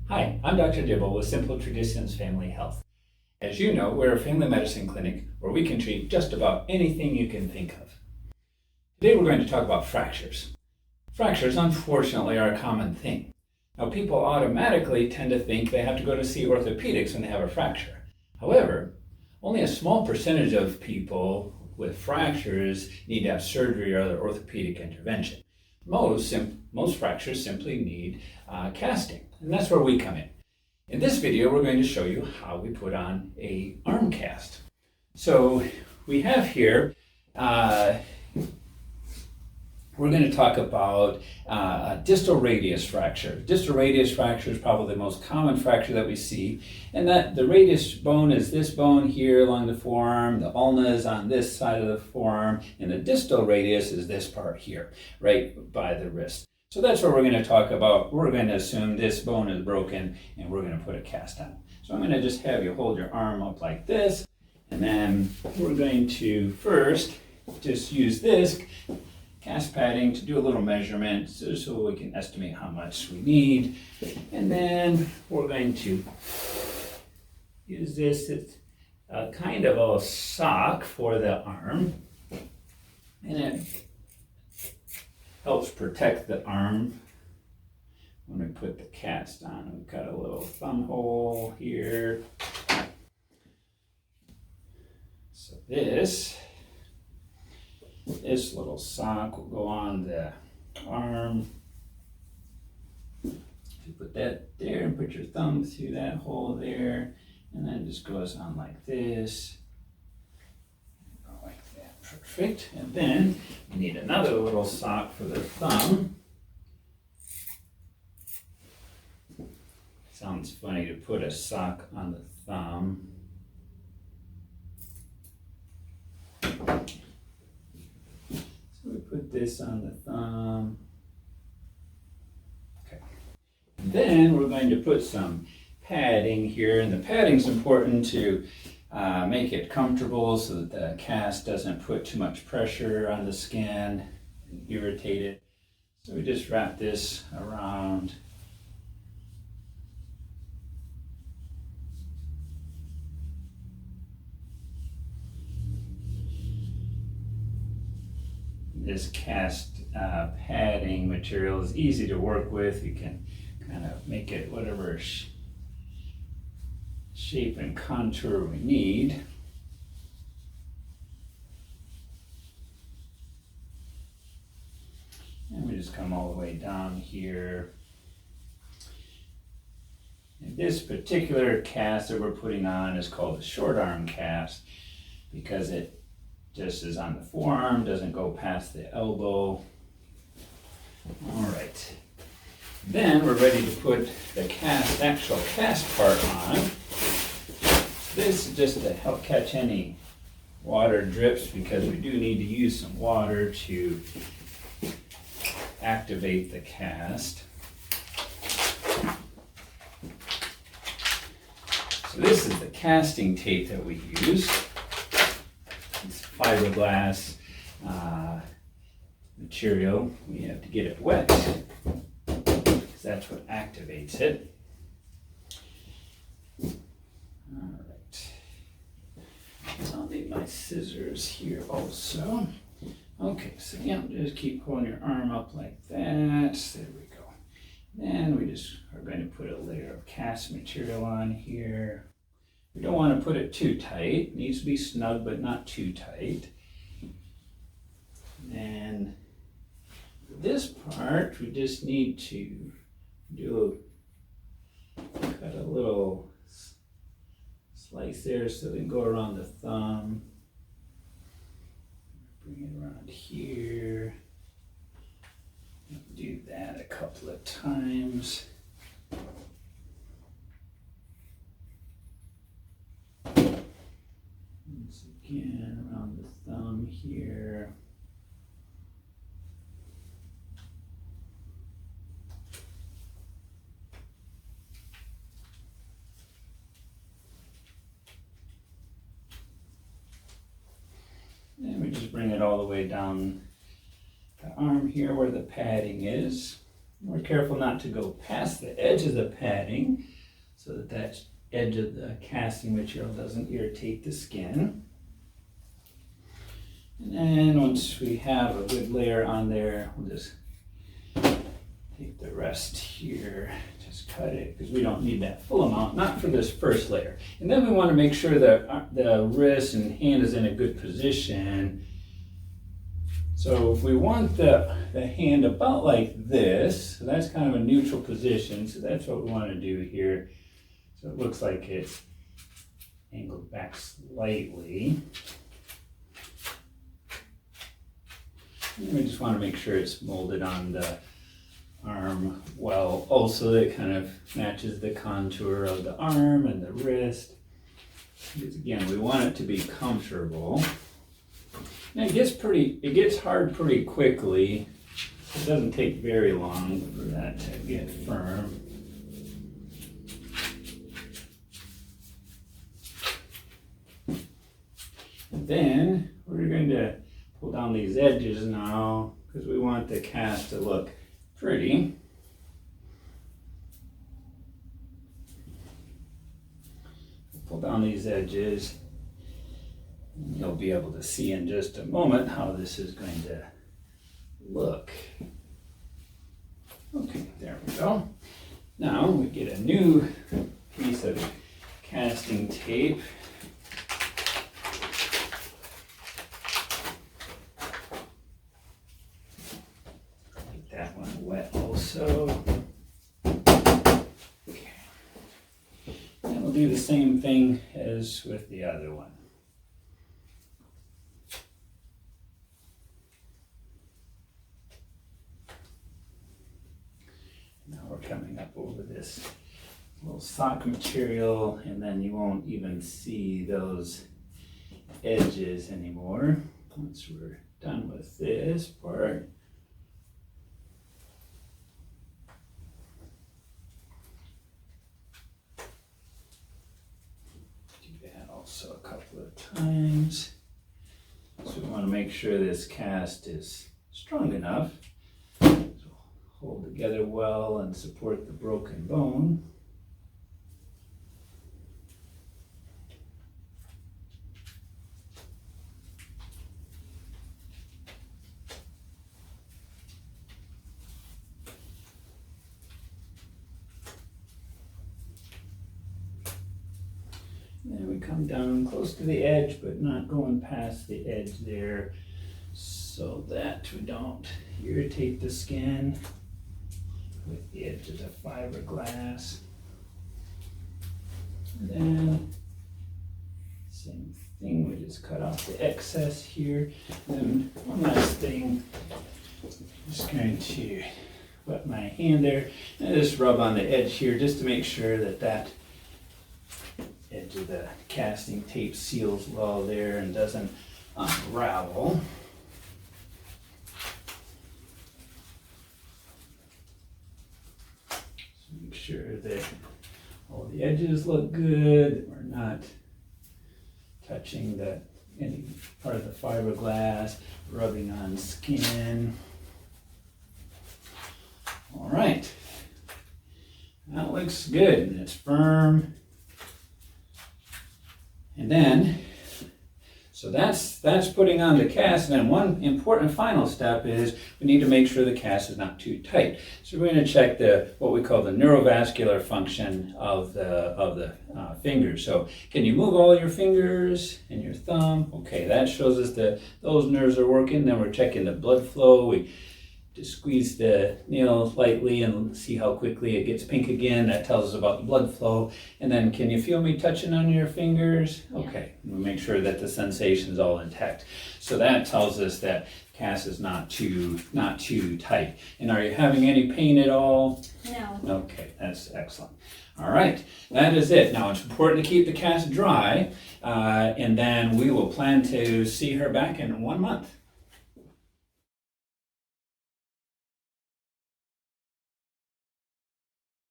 Hi, I'm Dr. Dibble with Simple Traditions Family Health. As you know, we're a family medicine clinic where we can treat just about anything you can think of. Today we're going to talk about fractures. Fractures, unfortunately, are a common thing. Now, people automatically tend to think they have to go to see orthopedics when they have a fracture. However, only a small percentage of people with fractures need to have surgery or other orthopedic intervention. Most fractures simply need casting, and that's where we come in. In this video, we're going to show you how we put on a arm cast. So we have here, we're going to talk about a distal radius fracture. Distal radius fracture is probably the most common fracture that we see, and that the radius bone is this bone here along the forearm, the ulna is on this side of the forearm, and the distal radius is this part here, right by the wrist. So that's what we're going to talk about. We're going to assume this bone is broken, and we're going to put a cast on. So I'm going to just have you hold your arm up like this, and then we're going to first just use this cast padding to do a little measurement so we can estimate how much we need. And then we're going to use this as a kind of a sock for the arm. And it helps protect the arm when we put the cast on. We've got a little thumb hole here. So this little sock will go on the arm. You put that there and put your thumb through that hole there, and then it just goes on like this. Like that, perfect. And then we need another little sock for the thumb. Sounds funny to put a sock on the thumb. We put this on the thumb. Okay. And then we're going to put some padding here, and the padding's important to make it comfortable so that the cast doesn't put too much pressure on the skin and irritate it. So we just wrap this around. This cast padding material is easy to work with. You can kind of make it whatever shape and contour we need. And we just come all the way down here. And this particular cast that we're putting on is called a short arm cast because it just is on the forearm, doesn't go past the elbow. All right. Then we're ready to put the actual cast part on. This is just to help catch any water drips because we do need to use some water to activate the cast. So this is the casting tape that we use. Fiberglass material. We have to get it wet because that's what activates it. All right. I'll need my scissors here also. Okay, so yeah, just keep holding your arm up like that. There we go. Then we just are going to put a layer of cast material on here. We don't want to put it too tight. It needs to be snug, but not too tight. And this part, we just need to cut a little slice there so they can go around the thumb. Bring it around here. Do that a couple of times. Once again, around the thumb here. And we just bring it all the way down the arm here where the padding is. We're careful not to go past the edge of the padding so that that edge of the casting material doesn't irritate the skin. And then once we have a good layer on there, we'll just take the rest here, just cut it, because we don't need that full amount, not for this first layer. And then we want to make sure that the wrist and hand is in a good position. So if we want the hand about like this, so that's kind of a neutral position, so that's what we want to do here. So it looks like it's angled back slightly. And we just want to make sure it's molded on the arm well. Also, it kind of matches the contour of the arm and the wrist. Because again, we want it to be comfortable. And it gets hard pretty quickly. It doesn't take very long for that to get firm. And then we're going to pull down these edges now because we want the cast to look pretty. Pull down these edges. And you'll be able to see in just a moment how this is going to look. Okay, there we go. Now we get a new piece of casting tape. Wet also. Okay. And we'll do the same thing as with the other one. Now we're coming up over this little sock material, and then you won't even see those edges anymore once we're done with this part. Also a couple of times. So we want to make sure this cast is strong enough to hold together well and support the broken bone. Then we come down close to the edge, but not going past the edge there so that we don't irritate the skin with the edge of the fiberglass. And then same thing, we just cut off the excess here. And one last thing, I'm just going to wet my hand there and just rub on the edge here just to make sure that that edge of the casting tape seals well there and doesn't unravel. So make sure that all the edges look good, that we're not touching any part of the fiberglass, rubbing on skin. All right, that looks good and it's firm. And then, so that's putting on the cast. And then one important final step is we need to make sure the cast is not too tight. So we're going to check what we call the neurovascular function of the fingers. So can you move all your fingers and your thumb? Okay, that shows us that those nerves are working. Then we're checking the blood flow. We just squeeze the nail lightly and see how quickly it gets pink again. That tells us about the blood flow. And then, can you feel me touching on your fingers? Okay, we'll make sure that the sensation is all intact. So that tells us that cast is not too tight. And are you having any pain at all? No. Okay, that's excellent. All right, that is it. Now it's important to keep the cast dry, and then we will plan to see her back in 1 month.